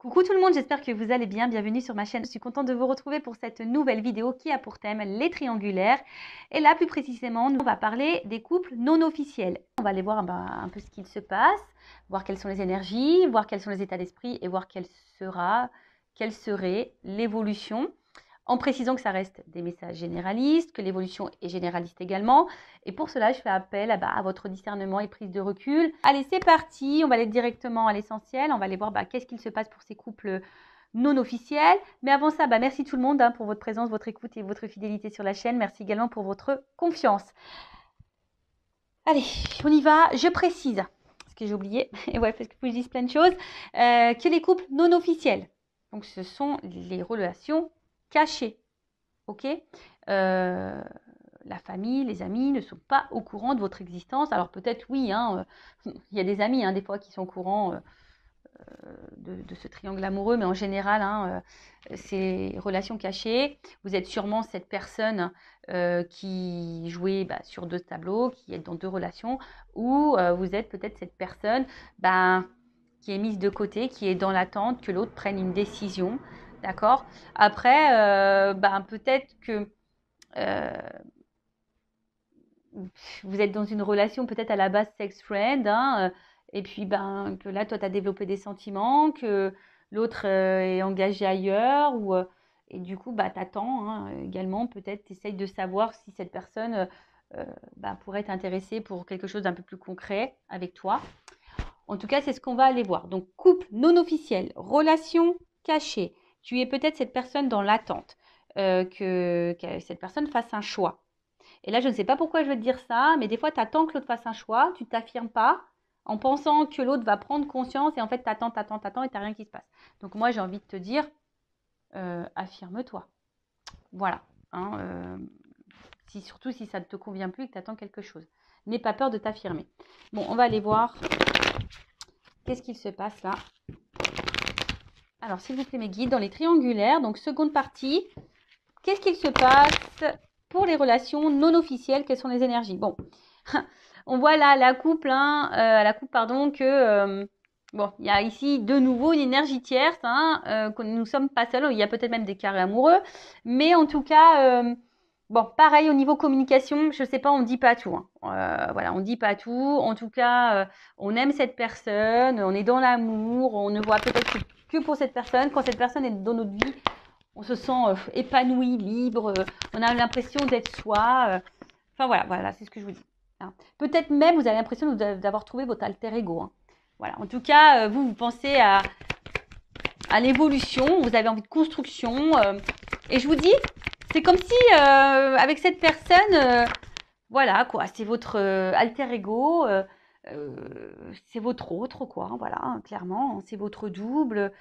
Coucou tout le monde, j'espère que vous allez bien. Bienvenue sur ma chaîne. Je suis contente de vous retrouver pour cette nouvelle vidéo qui a pour thème les triangulaires. Et là, plus précisément, on va parler des couples non officiels. On va aller voir un peu ce qu'il se passe, voir quelles sont les énergies, voir quels sont les états d'esprit et voir quelle serait l'évolution. En précisant que ça reste des messages généralistes, que l'évolution est généraliste également. Et pour cela, je fais appel à votre discernement et prise de recul. Allez, c'est parti. On va aller directement à l'essentiel. On va aller voir qu'est-ce qu'il se passe pour ces couples non officiels. Mais avant ça, merci tout le monde pour votre présence, votre écoute et votre fidélité sur la chaîne. Merci également pour votre confiance. Allez, on y va. Je précise, parce que j'ai oublié, et ouais, parce que je dis plein de choses, que les couples non officiels, donc ce sont les relations cachées, ok, la famille, les amis ne sont pas au courant de votre existence. Alors peut-être oui, il y a des amis des fois qui sont au courant de ce triangle amoureux, mais en général, ces relations cachées, vous êtes sûrement cette personne qui jouait sur deux tableaux, qui est dans deux relations, ou vous êtes peut-être cette personne qui est mise de côté, qui est dans l'attente que l'autre prenne une décision. D'accord. Après, peut-être que vous êtes dans une relation peut-être à la base sex-friend, et puis que là, toi, tu as développé des sentiments, que l'autre est engagé ailleurs, et du coup, tu attends également, peut-être, tu essayes de savoir si cette personne pourrait t'intéresser pour quelque chose d'un peu plus concret avec toi. En tout cas, c'est ce qu'on va aller voir. Donc, couple non officiel, relation cachée. Tu es peut-être cette personne dans l'attente, que cette personne fasse un choix. Et là, je ne sais pas pourquoi je veux te dire ça, mais des fois, tu attends que l'autre fasse un choix, tu ne t'affirmes pas en pensant que l'autre va prendre conscience et en fait, tu attends et tu n'as rien qui se passe. Donc, moi, j'ai envie de te dire, affirme-toi. Voilà. Surtout si ça ne te convient plus et que tu attends quelque chose. N'aie pas peur de t'affirmer. Bon, on va aller voir qu'est-ce qu'il se passe là. Alors, s'il vous plaît, mes guides, dans les triangulaires, donc seconde partie, qu'est-ce qu'il se passe pour les relations non officielles? Quelles sont les énergies? Bon, on voit là la coupe, que il y a ici de nouveau une énergie tierce, que nous ne sommes pas seuls. Il y a peut-être même des carrés amoureux, mais en tout cas, pareil au niveau communication, je sais pas, on dit pas tout. Voilà, on dit pas tout. En tout cas, on aime cette personne, on est dans l'amour, on ne voit peut-être que pour cette personne. Quand cette personne est dans notre vie, on se sent épanoui, libre, on a l'impression d'être soi. Voilà, c'est ce que je vous dis. Peut-être même, vous avez l'impression d'avoir trouvé votre alter ego. Voilà, en tout cas, vous pensez à l'évolution, vous avez envie de construction. Et je vous dis, c'est comme si, avec cette personne, voilà, quoi, c'est votre alter ego, c'est votre autre, quoi, voilà, clairement, c'est votre double.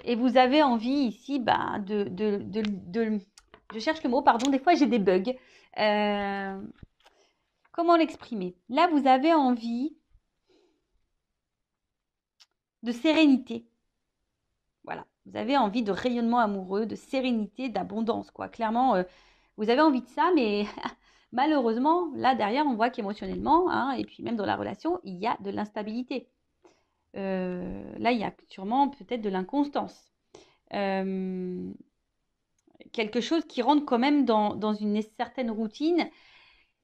Et vous avez envie ici je cherche le mot, pardon, des fois j'ai des bugs. Comment l'exprimer? Là, vous avez envie de sérénité. Voilà, vous avez envie de rayonnement amoureux, de sérénité, d'abondance, quoi. Clairement, vous avez envie de ça, mais malheureusement, là derrière, on voit qu'émotionnellement, et puis même dans la relation, il y a de l'instabilité. Là, il y a sûrement peut-être de l'inconstance. Quelque chose qui rentre quand même dans une certaine routine,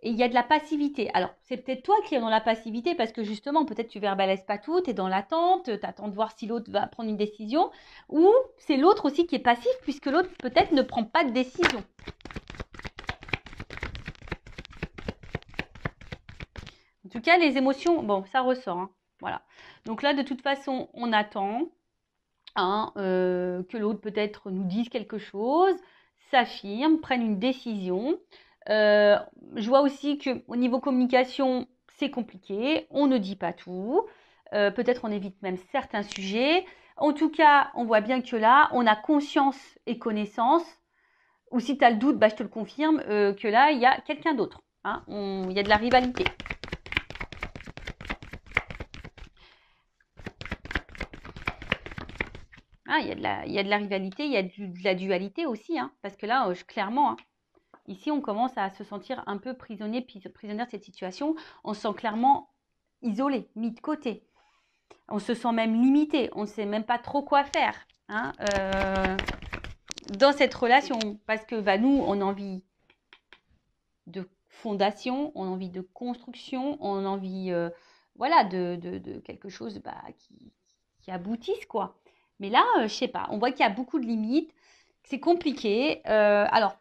et il y a de la passivité. Alors, c'est peut-être toi qui es dans la passivité parce que justement, peut-être tu verbalises pas tout, tu es dans l'attente, tu attends de voir si l'autre va prendre une décision, ou c'est l'autre aussi qui est passif puisque l'autre peut-être ne prend pas de décision. En tout cas, les émotions, ça ressort. Voilà. Donc là, de toute façon, on attend que l'autre peut-être nous dise quelque chose, s'affirme, prenne une décision. Je vois aussi qu'au niveau communication, c'est compliqué, on ne dit pas tout, peut-être on évite même certains sujets. En tout cas, on voit bien que là, on a conscience et connaissance, ou si tu as le doute, je te le confirme, que là, il y a quelqu'un d'autre. Il y a de la rivalité. Il y a de la rivalité, il y a de la dualité aussi, parce que là, clairement, ici, on commence à se sentir un peu prisonnière de cette situation. On se sent clairement isolé, mis de côté. On se sent même limité. On ne sait même pas trop quoi faire hein, dans cette relation. Parce que bah, nous, on a envie de fondation, on a envie de construction, on a envie voilà, de quelque chose bah, qui aboutisse, quoi. Mais là, je sais pas, on voit qu'il y a beaucoup de limites, c'est compliqué. Alors,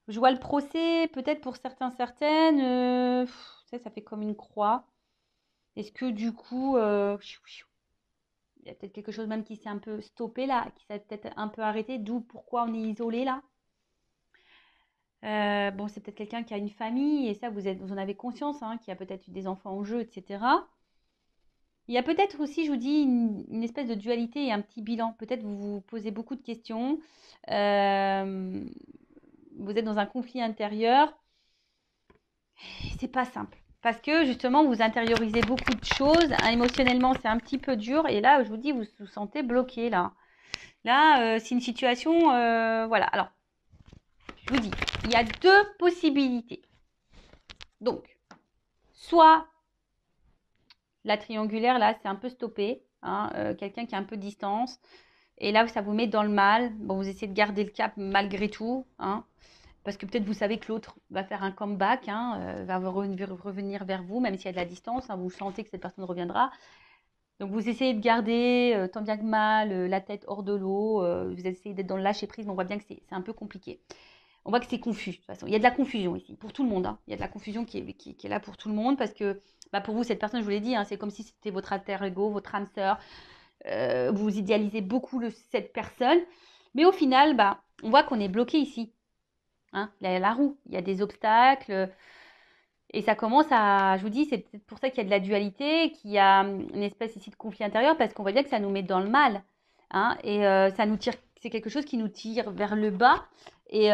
je vois le procès, peut-être pour certains, certaines, ça fait comme une croix. Est-ce que du coup, il y a peut-être quelque chose même qui s'est un peu stoppé là, qui s'est peut-être un peu arrêté, d'où pourquoi on est isolé là. Bon, c'est peut-être quelqu'un qui a une famille et ça, vous en avez conscience, hein, qui a peut-être eu des enfants en jeu, etc. Il y a peut-être aussi, je vous dis, une espèce de dualité et un petit bilan. Peut-être vous vous posez beaucoup de questions. Vous êtes dans un conflit intérieur. C'est pas simple. Parce que justement, vous intériorisez beaucoup de choses. Hein, émotionnellement, c'est un petit peu dur. Et là, je vous dis, vous vous sentez bloqué là. Là, c'est une situation. Voilà. Alors, je vous dis, il y a deux possibilités. Donc, soit la triangulaire, là, c'est un peu stoppé. Hein, quelqu'un qui a un peu de distance. Et là, ça vous met dans le mal. Bon, vous essayez de garder le cap malgré tout. Hein, parce que peut-être vous savez que l'autre va faire un comeback, hein, va revenir vers vous, même s'il y a de la distance. Hein, vous sentez que cette personne reviendra. Donc, vous essayez de garder, tant bien que mal, la tête hors de l'eau. Vous essayez d'être dans le lâcher-prise, mais on voit bien que c'est un peu compliqué. On voit que c'est confus, de toute façon. Il y a de la confusion ici, pour tout le monde. Hein. Il y a de la confusion qui est là pour tout le monde, parce que bah, pour vous, cette personne, je vous l'ai dit, hein, c'est comme si c'était votre alter ego, votre âme sœur. Vous idéalisez beaucoup cette personne. Mais au final, bah, on voit qu'on est bloqué ici. Hein. Il y a la roue, il y a des obstacles. Et ça commence à, je vous dis, c'est peut-être pour ça qu'il y a de la dualité, qu'il y a une espèce ici de conflit intérieur, parce qu'on voit bien que ça nous met dans le mal. Hein, et ça nous tire, c'est quelque chose qui nous tire vers le bas. Et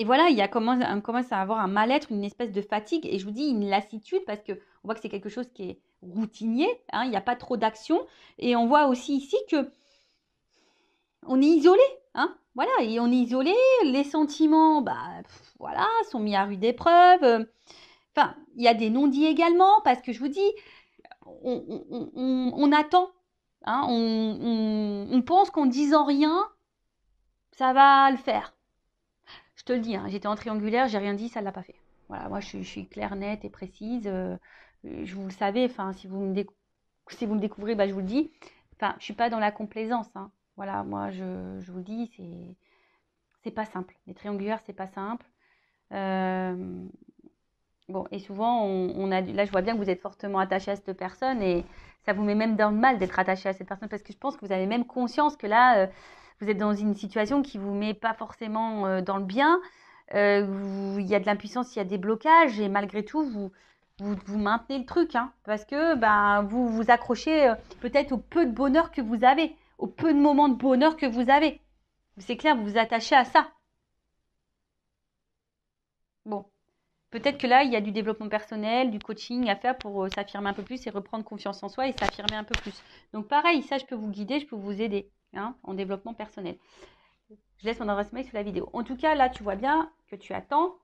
voilà, on commence à avoir un mal-être, une espèce de fatigue, et je vous dis une lassitude, parce qu'on voit que c'est quelque chose qui est routinier, hein, il n'y a pas trop d'action, et on voit aussi ici que on est isolé, hein, voilà, et on est isolé, les sentiments, bah, voilà, sont mis à rude épreuve, enfin, il y a des non-dits également, parce que je vous dis, on attend, hein, on pense qu'en disant rien, ça va le faire. Je te le dis, hein, j'étais en triangulaire, j'ai rien dit, ça ne l'a pas fait. Voilà, moi je suis claire, nette et précise. Je vous le savez, enfin, si vous me découvrez, bah, je vous le dis. Enfin, je ne suis pas dans la complaisance. Hein. Voilà, moi je vous le dis, c'est pas simple. Les triangulaires, c'est pas simple. Bon, et souvent, là je vois bien que vous êtes fortement attaché à cette personne et ça vous met même dans le mal d'être attaché à cette personne parce que je pense que vous avez même conscience que là, vous êtes dans une situation qui vous met pas forcément dans le bien. Il y a de l'impuissance, il y a des blocages et malgré tout, vous maintenez le truc. Hein, parce que ben, vous vous accrochez peut-être au peu de bonheur que vous avez, au peu de moments de bonheur que vous avez. C'est clair, vous vous attachez à ça. Bon. Peut-être que là, il y a du développement personnel, du coaching à faire pour s'affirmer un peu plus et reprendre confiance en soi et s'affirmer un peu plus. Donc pareil, ça, je peux vous guider, je peux vous aider hein, en développement personnel. Je laisse mon adresse mail sous la vidéo. En tout cas, là, tu vois bien que tu attends.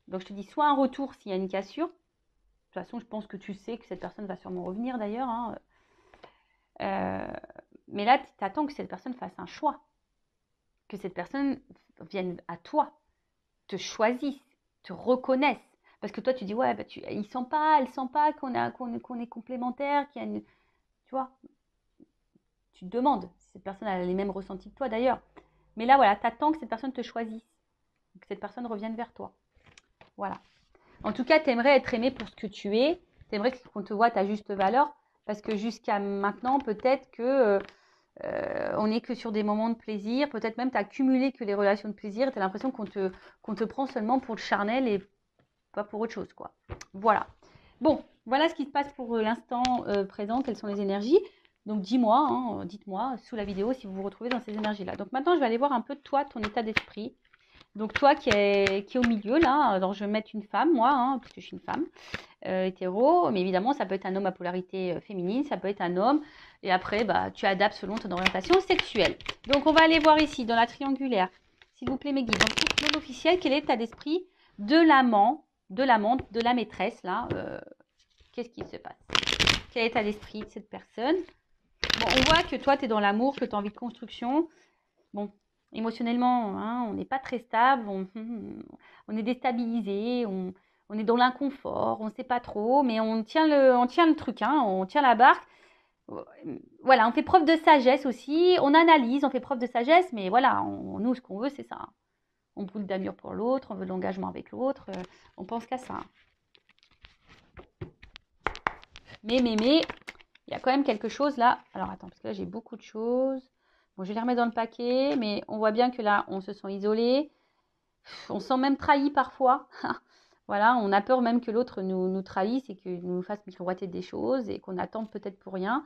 Donc je te dis soit un retour s'il y a une cassure. De toute façon, je pense que tu sais que cette personne va sûrement revenir d'ailleurs. Hein. Mais là, tu attends que cette personne fasse un choix. Que cette personne vienne à toi, te choisisse, te reconnaissent. Parce que toi, tu dis, ouais, bah, elle sent pas qu'on est complémentaires, qu'il y a une... Tu vois, tu te demandes si cette personne a les mêmes ressentis que toi d'ailleurs. Mais là, voilà, tu attends que cette personne te choisisse, que cette personne revienne vers toi. Voilà. En tout cas, tu aimerais être aimé pour ce que tu es. Tu aimerais qu'on te voit à ta juste valeur. Parce que jusqu'à maintenant, peut-être que on n'est que sur des moments de plaisir. Peut-être même tu as cumulé que les relations de plaisir. Tu as l'impression qu'on te prend seulement pour le charnel et pas pour autre chose, quoi. Voilà. Bon, voilà ce qui se passe pour l'instant présent. Quelles sont les énergies? Donc, dis-moi, hein, dites-moi sous la vidéo si vous vous retrouvez dans ces énergies-là. Donc, maintenant, je vais aller voir un peu toi, ton état d'esprit. Donc, toi qui est au milieu, là, alors je vais mettre une femme, moi, hein, parce que je suis une femme hétéro. Mais évidemment, ça peut être un homme à polarité féminine, ça peut être un homme. Et après, bah, tu adaptes selon ton orientation sexuelle. Donc, on va aller voir ici, dans la triangulaire. S'il vous plaît, mes guides. Donc, pour l'officiel, quel est l'état d'esprit de l'amant, de l'amante, de la maîtresse, là qu'est-ce qui se passe? Quel état d'esprit de cette personne? Bon, on voit que toi, tu es dans l'amour, que tu as envie de construction. Bon, émotionnellement, hein, on n'est pas très stable, on est déstabilisé, on est dans l'inconfort, on ne sait pas trop, mais on tient le truc, hein, on tient la barque. Voilà, on fait preuve de sagesse aussi, on analyse, on fait preuve de sagesse, mais voilà, nous, ce qu'on veut, c'est ça. Hein. On brûle d'amour pour l'autre, on veut de l'engagement avec l'autre, on pense qu'à ça. Mais, il y a quand même quelque chose là. Alors, attends, parce que là, j'ai beaucoup de choses. Bon, je vais les remettre dans le paquet, mais on voit bien que là, on se sent isolé. On se sent même trahi parfois. Voilà, on a peur même que l'autre nous trahisse et qu'il nous fasse miroiter des choses et qu'on attende peut-être pour rien.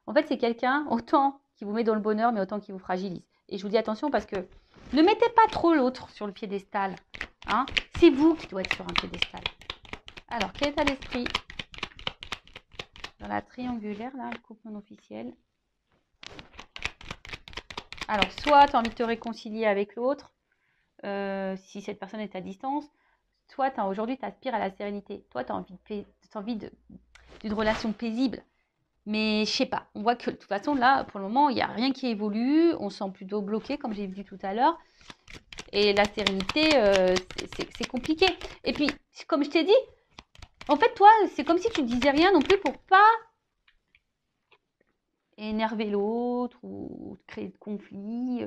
En fait, c'est quelqu'un autant qui vous met dans le bonheur, mais autant qui vous fragilise. Et je vous dis attention parce que ne mettez pas trop l'autre sur le piédestal. Hein, c'est vous qui doit être sur un piédestal. Alors, quel état d'esprit dans la triangulaire, là, le couple non officiel? Alors, soit tu as envie de te réconcilier avec l'autre, si cette personne est à distance, soit aujourd'hui, tu aspires à la sérénité. Toi, tu as envie d'une relation paisible. Mais je sais pas, on voit que de toute façon, là, pour le moment, il n'y a rien qui évolue. On se sent plutôt bloqué, comme j'ai dit tout à l'heure. Et la sérénité, c'est compliqué. Et puis, comme je t'ai dit, en fait, toi, c'est comme si tu ne disais rien non plus pour pas énerver l'autre ou créer de conflits.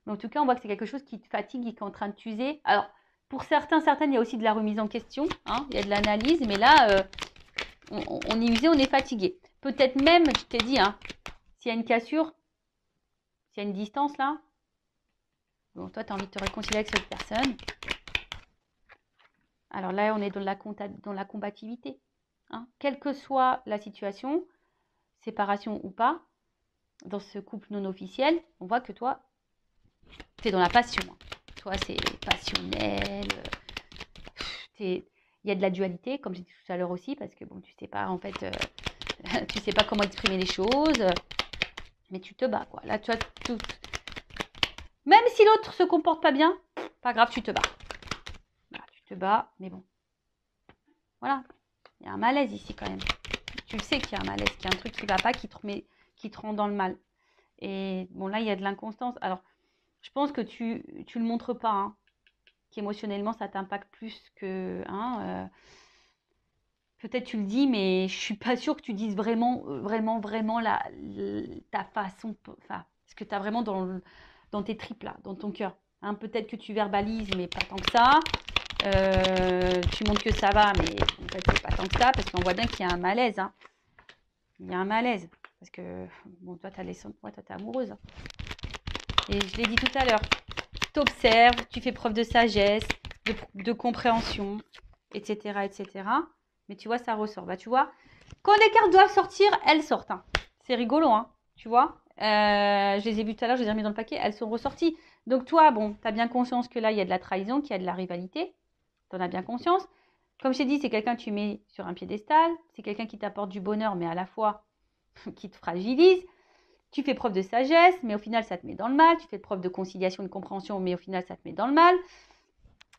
Mais en tout cas, on voit que c'est quelque chose qui te fatigue et qui est en train de t'user. Alors, pour certaines, il y a aussi de la remise en question. Hein, il y a de l'analyse, mais là, on est usé, on est fatigué. Peut-être même, je t'ai dit, hein, s'il y a une cassure, s'il y a une distance là, bon, toi, tu as envie de te réconcilier avec cette personne. Alors là, on est dans la combativité. Hein. Quelle que soit la situation, séparation ou pas, dans ce couple non officiel, on voit que toi, tu es dans la passion. Toi, c'est passionnel. Il y a de la dualité, comme j'ai dit tout à l'heure aussi, parce que bon, tu sais pas, en fait, tu sais pas comment exprimer les choses, mais tu te bats, quoi. Là, tu as tout. Même si l'autre se comporte pas bien, pas grave, tu te bats. Voilà, tu te bats, mais bon. Voilà, il y a un malaise ici quand même. Tu le sais qu'il y a un malaise, qu'il y a un truc qui va pas, qui te rend dans le mal. Et bon, là, il y a de l'inconstance. Alors, je pense que tu le montres pas, hein, qu'émotionnellement, ça t'impacte plus que... Hein, peut-être tu le dis, mais je suis pas sûre que tu dises vraiment ta façon, enfin, ce que tu as vraiment dans tes tripes, là, dans ton cœur. Hein, peut-être que tu verbalises, mais pas tant que ça. Tu montres que ça va, mais en fait, c'est pas tant que ça, parce qu'on voit bien qu'il y a un malaise. Hein. Il y a un malaise. Parce que, bon, toi, t'es amoureuse. Hein. Et je l'ai dit tout à l'heure. T'observes, tu fais preuve de sagesse, de compréhension, etc., etc. Mais tu vois, ça ressort. Bah, tu vois, quand les cartes doivent sortir, elles sortent. Hein. C'est rigolo, hein, tu vois. Je les ai vues tout à l'heure, je les ai remis dans le paquet, elles sont ressorties. Donc toi, bon, tu as bien conscience que là, il y a de la trahison, qu'il y a de la rivalité. Tu en as bien conscience. Comme je t'ai dit, c'est quelqu'un que tu mets sur un piédestal. C'est quelqu'un qui t'apporte du bonheur, mais à la fois qui te fragilise. Tu fais preuve de sagesse, mais au final, ça te met dans le mal. Tu fais preuve de conciliation, de compréhension, mais au final, ça te met dans le mal.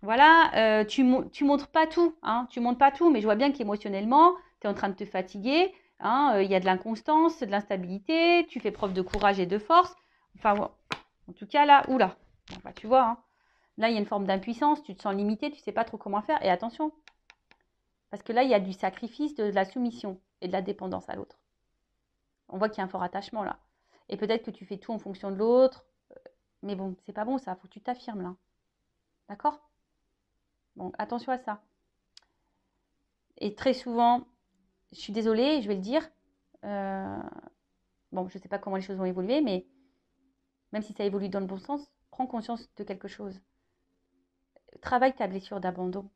Voilà, tu montres pas tout, hein, tu montres pas tout, mais je vois bien qu'émotionnellement, tu es en train de te fatiguer, hein, y a de l'inconstance, de l'instabilité, tu fais preuve de courage et de force. Enfin, en tout cas, là, oula, enfin, tu vois, hein, là, il y a une forme d'impuissance, tu te sens limité, tu sais pas trop comment faire, et attention, parce que là, il y a du sacrifice, de la soumission et de la dépendance à l'autre. On voit qu'il y a un fort attachement là. Et peut-être que tu fais tout en fonction de l'autre, mais bon, c'est pas bon ça, faut que tu t'affirmes là. D'accord ? Donc, attention à ça. Et très souvent, je suis désolée, je vais le dire. Bon, je ne sais pas comment les choses vont évoluer, mais même si ça évolue dans le bon sens, prends conscience de quelque chose. Travaille ta blessure d'abandon,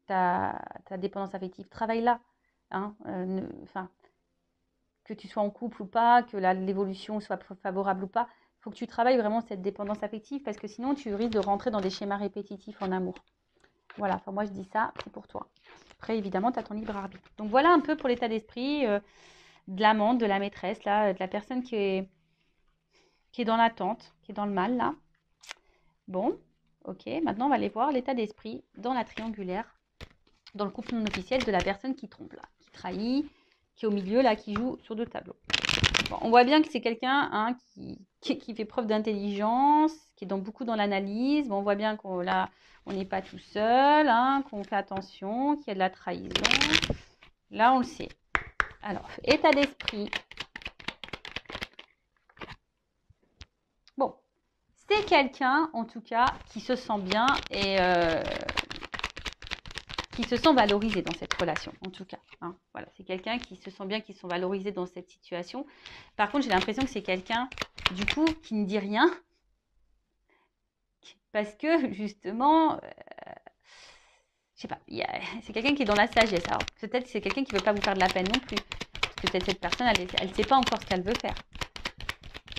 ta dépendance affective. Travaille-la. Hein, que tu sois en couple ou pas, que l'évolution soit favorable ou pas. Il faut que tu travailles vraiment cette dépendance affective parce que sinon, tu risques de rentrer dans des schémas répétitifs en amour. Voilà, enfin moi je dis ça, c'est pour toi. Après, évidemment, tu as ton libre arbitre. Donc voilà un peu pour l'état d'esprit de l'amante, de la maîtresse, là, de la personne qui est dans l'attente, qui est dans le mal, là. Bon, ok, maintenant on va aller voir l'état d'esprit dans la triangulaire, dans le couple non officiel de la personne qui trompe, là, qui trahit, qui est au milieu, là, qui joue sur 2 tableaux. Bon, on voit bien que c'est quelqu'un hein, qui fait preuve d'intelligence, qui est beaucoup dans l'analyse. Bon, on voit bien qu'on là, on n'est pas tout seul, hein, qu'on fait attention, qu'il y a de la trahison. Là, on le sait. Alors, état d'esprit. Bon, c'est quelqu'un, en tout cas, qui se sent bien et qui se sent valorisé dans cette relation, en tout cas. Hein. Voilà, c'est quelqu'un qui se sent bien, qui se sent valorisé dans cette situation. Par contre, j'ai l'impression que c'est quelqu'un, du coup, qui ne dit rien. Parce que, justement, je sais pas, c'est quelqu'un qui est dans la sagesse. Alors, peut-être que c'est quelqu'un qui ne veut pas vous faire de la peine non plus. Parce que peut-être cette personne, elle ne sait pas encore ce qu'elle veut faire.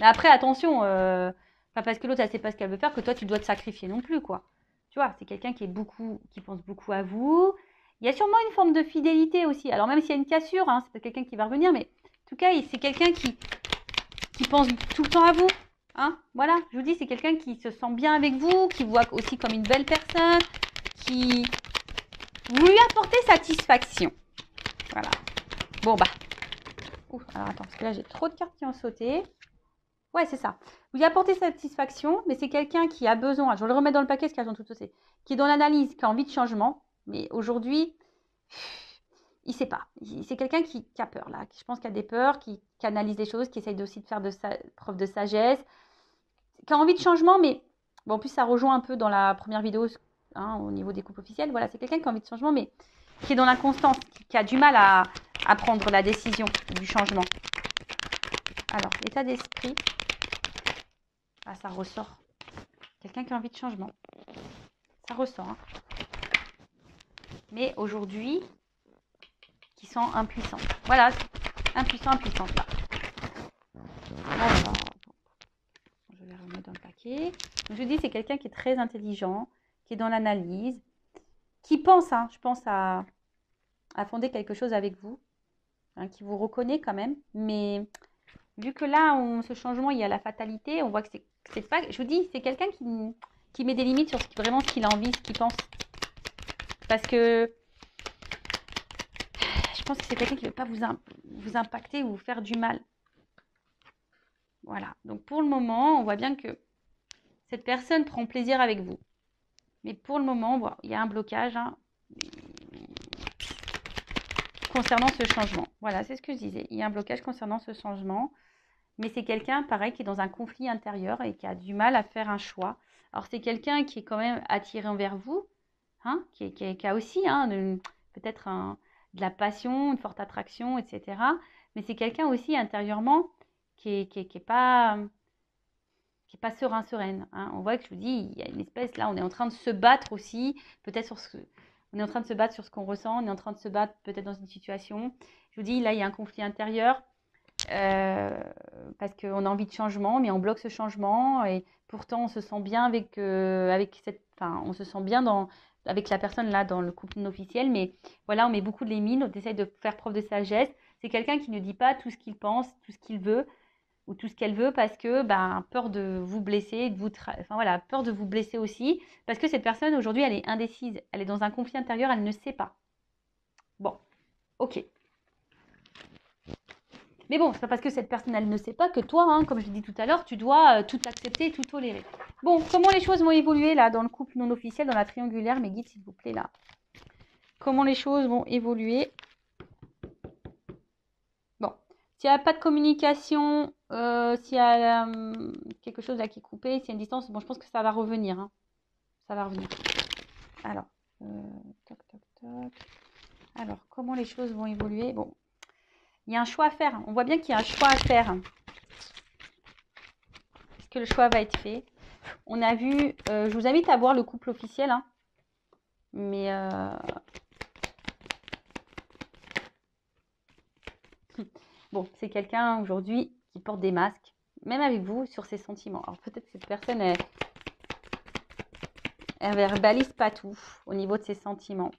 Mais après, attention, pas parce que l'autre, elle ne sait pas ce qu'elle veut faire que toi, tu dois te sacrifier non plus, quoi. Tu vois, c'est quelqu'un qui pense beaucoup à vous. Il y a sûrement une forme de fidélité aussi. Alors, même s'il y a une cassure, hein, c'est peut-être quelqu'un qui va revenir, mais en tout cas, c'est quelqu'un qui pense tout le temps à vous. Hein, voilà, je vous dis, c'est quelqu'un qui se sent bien avec vous, qui vous voit aussi comme une belle personne, qui vous lui apportez satisfaction. Voilà. Bon, bah. Ouh, alors attends, parce que là, j'ai trop de cartes qui ont sauté. Ouais, c'est ça. Vous lui apportez satisfaction, mais c'est quelqu'un qui a besoin, je vais le remettre dans le paquet, parce qu'elles ont toutes sauté, qui est dans l'analyse, qui a envie de changement, mais aujourd'hui, il ne sait pas. C'est quelqu'un qui a peur, là. Je pense qu'il a des peurs, qui analyse les choses, qui essaye aussi de faire preuve de sagesse, qui a envie de changement, mais bon, en plus, ça rejoint un peu dans la première vidéo hein, au niveau des couples officiels. Voilà, c'est quelqu'un qui a envie de changement, mais qui est dans l'inconstance, qui a du mal à prendre la décision du changement. Alors, l'état d'esprit, ah, ça ressort. Quelqu'un qui a envie de changement. Ça ressort. Hein. Mais aujourd'hui, qui sent impuissant. Voilà, impuissant, impuissante là. Alors, je vais remettre dans le paquet. Donc, je dis, c'est quelqu'un qui est très intelligent, qui est dans l'analyse, qui pense, hein, je pense, à fonder quelque chose avec vous, hein, qui vous reconnaît quand même. Mais vu que là, ce changement, il y a la fatalité, on voit que c'est pas... Je vous dis, c'est quelqu'un qui met des limites sur vraiment ce qu'il a envie, ce qu'il pense. Parce que je pense que c'est quelqu'un qui ne veut pas vous impacter ou vous faire du mal. Voilà. Donc, pour le moment, on voit bien que cette personne prend plaisir avec vous. Mais pour le moment, bon, il y a un blocage hein, concernant ce changement. Voilà, c'est ce que je disais. Il y a un blocage concernant ce changement. Mais c'est quelqu'un, pareil, qui est dans un conflit intérieur et qui a du mal à faire un choix. Alors, c'est quelqu'un qui est quand même attiré envers vous, hein, qui a aussi hein, peut-être de la passion, une forte attraction, etc. Mais c'est quelqu'un aussi intérieurement qui est pas sereine. Hein. On voit que je vous dis, il y a une espèce, là, on est en train de se battre aussi, peut-être on est en train de se battre sur ce qu'on ressent, on est en train de se battre peut-être dans une situation. Je vous dis, là, il y a un conflit intérieur. Parce qu'on a envie de changement, mais on bloque ce changement et pourtant on se sent bien avec on se sent bien avec la personne là dans le couple non officiel, mais voilà, on met beaucoup de limites, on essaye de faire preuve de sagesse. C'est quelqu'un qui ne dit pas tout ce qu'il pense, tout ce qu'il veut ou tout ce qu'elle veut parce que peur de vous blesser, peur de vous blesser aussi, parce que cette personne aujourd'hui elle est indécise, elle est dans un conflit intérieur, elle ne sait pas. Bon, ok. Mais bon, c'est pas parce que cette personne, elle ne sait pas que toi, hein, comme je l'ai dit tout à l'heure, tu dois tout accepter, tout tolérer. Bon, comment les choses vont évoluer là dans le couple non officiel, dans la triangulaire, mes guides, s'il vous plaît, là. Comment les choses vont évoluer? Bon, s'il n'y a pas de communication, s'il y a quelque chose là qui est coupé, s'il y a une distance, bon, je pense que ça va revenir. Hein. Ça va revenir. Alors, toc, toc, toc. Alors, comment les choses vont évoluer? Bon. Il y a un choix à faire. On voit bien qu'il y a un choix à faire. Est-ce que le choix va être fait? On a vu... je vous invite à voir le couple officiel. Hein. Mais... bon, c'est quelqu'un aujourd'hui qui porte des masques. Même avec vous, sur ses sentiments. Alors peut-être que cette personne, elle verbalise pas tout au niveau de ses sentiments.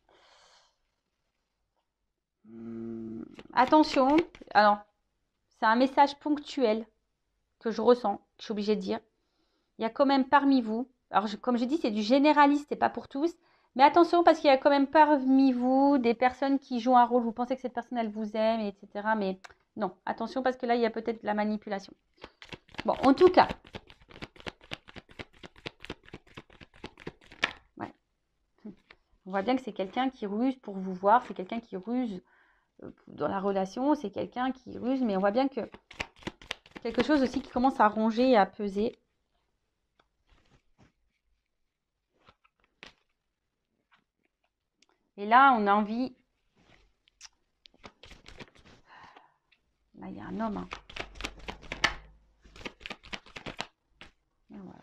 Attention, alors, c'est un message ponctuel que je ressens, que je suis obligée de dire. Il y a quand même parmi vous, alors comme je dis, c'est du généraliste, c'est pas pour tous, Mais attention, parce qu'il y a quand même parmi vous des personnes qui jouent un rôle. Vous pensez que cette personne, elle vous aime, etc. Mais non, attention, parce que là, il y a peut-être de la manipulation. Bon, en tout cas. Ouais. On voit bien que c'est quelqu'un qui ruse pour vous voir. C'est quelqu'un qui ruse dans la relation. C'est quelqu'un qui ruse. Mais on voit bien que quelque chose aussi qui commence à ronger et à peser. Et là, on a envie... Là, il y a un homme. Hein. Et voilà.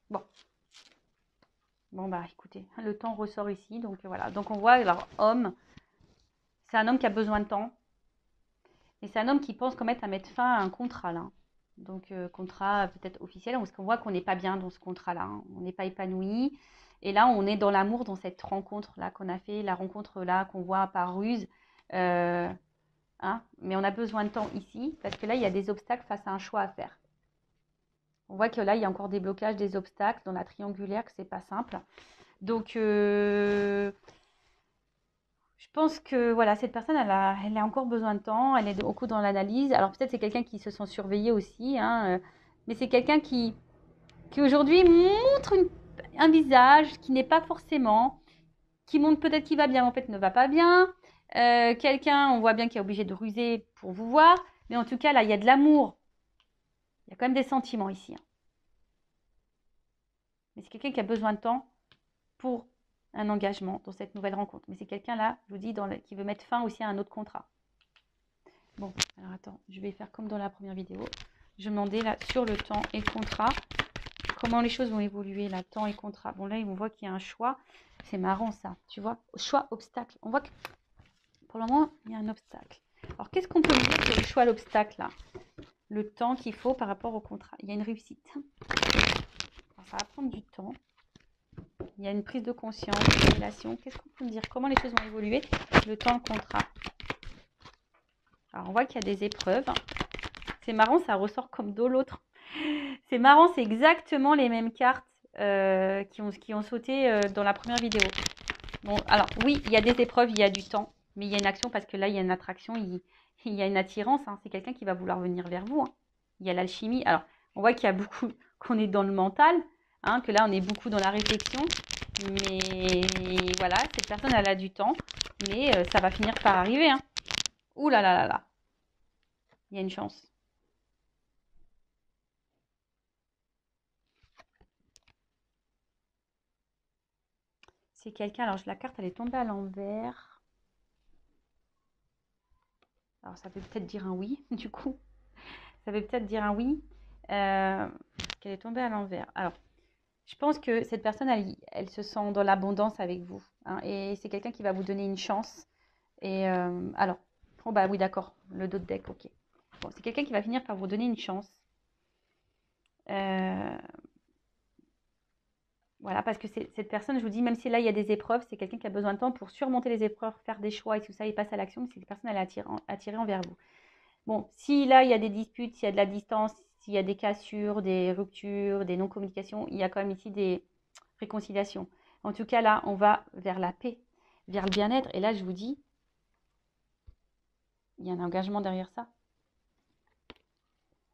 Bon. Bon, bah, écoutez, le temps ressort ici. Donc, voilà. Donc, on voit, alors, homme, c'est un homme qui a besoin de temps. Et c'est un homme qui pense qu'en à mettre fin à un contrat, là. Donc, contrat peut-être officiel, parce qu'on voit qu'on n'est pas bien dans ce contrat-là. Hein. On n'est pas épanoui. Et là, on est dans l'amour, dans cette rencontre-là qu'on a fait, la rencontre-là qu'on voit par ruse. Hein, mais on a besoin de temps ici, parce que là, il y a des obstacles face à un choix à faire. On voit que là, il y a encore des blocages, des obstacles dans la triangulaire, que c'est pas simple. Donc, je pense que voilà, cette personne, elle a encore besoin de temps, elle est beaucoup dans l'analyse. Alors, peut-être c'est quelqu'un qui se sent surveillé aussi, hein, mais c'est quelqu'un qui aujourd'hui montre un visage qui n'est pas forcément, qui montre peut-être qu'il va bien, en fait, ne va pas bien. Quelqu'un, on voit bien qu'il est obligé de ruser pour vous voir, mais en tout cas, là, il y a de l'amour. Il y a quand même des sentiments ici. Hein. Mais c'est quelqu'un qui a besoin de temps pour un engagement dans cette nouvelle rencontre. Mais c'est quelqu'un là, je vous dis, qui veut mettre fin aussi à un autre contrat. Bon, alors attends, je vais faire comme dans la première vidéo. Je demandais là sur le temps et le contrat, comment les choses vont évoluer là, temps et contrat. Bon là, on voit qu'il y a un choix. C'est marrant ça, tu vois. Choix, obstacle. On voit que pour le moment, il y a un obstacle. Alors qu'est-ce qu'on peut dire sur le choix, l'obstacle là? Le temps qu'il faut par rapport au contrat. Il y a une réussite. Alors, ça va prendre du temps. Il y a une prise de conscience, une relation. Qu'est-ce qu'on peut me dire? Comment les choses vont évoluer? Le temps, le contrat. Alors, on voit qu'il y a des épreuves. C'est marrant, ça ressort comme de l'autre. C'est marrant, c'est exactement les mêmes cartes qui ont sauté dans la première vidéo. Bon, alors, oui, il y a des épreuves, il y a du temps. Mais il y a une action parce que là, il y a une attraction, il y a une attirance. Hein. C'est quelqu'un qui va vouloir venir vers vous. Hein. Il y a l'alchimie. Alors, on voit qu'il y a beaucoup, qu'on est dans le mental. Hein, que là, on est beaucoup dans la réflexion. Mais voilà, cette personne, elle a du temps. Mais ça va finir par arriver. Hein. Ouh là là là là. Il y a une chance. C'est quelqu'un... Alors, la carte, elle est tombée à l'envers. Alors, ça veut peut-être dire un oui, du coup. Ça veut peut-être dire un oui. Qu'elle est tombée à l'envers. Alors, je pense que cette personne, elle se sent dans l'abondance avec vous. Hein, et c'est quelqu'un qui va vous donner une chance. Et alors, oh bah oui, d'accord. Le dos de deck, ok. Bon, c'est quelqu'un qui va finir par vous donner une chance. Voilà, parce que cette personne, je vous dis, même si là, il y a des épreuves, c'est quelqu'un qui a besoin de temps pour surmonter les épreuves, faire des choix et tout ça, et passe à l'action. Mais cette personne, elle est attirée envers vous. Bon, si là, il y a des disputes, s'il y a de la distance, s'il y a des cassures, des ruptures, des non-communications, il y a quand même ici des réconciliations. En tout cas, là, on va vers la paix, vers le bien-être. Et là, je vous dis, il y a un engagement derrière ça.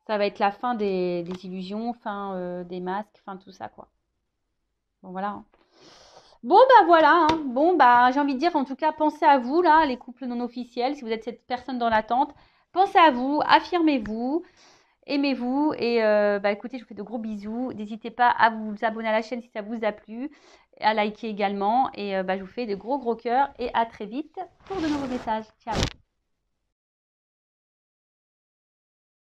Ça va être la fin des illusions, fin des masques, fin tout ça, quoi. Bon, voilà. Hein. Bon, bah voilà. Hein. Bon, bah j'ai envie de dire, en tout cas, pensez à vous, là, les couples non officiels. Si vous êtes cette personne dans l'attente, pensez à vous, affirmez-vous. Aimez-vous et bah écoutez, je vous fais de gros bisous. N'hésitez pas à vous abonner à la chaîne si ça vous a plu, à liker également et bah, je vous fais de gros cœurs et à très vite pour de nouveaux messages. Ciao.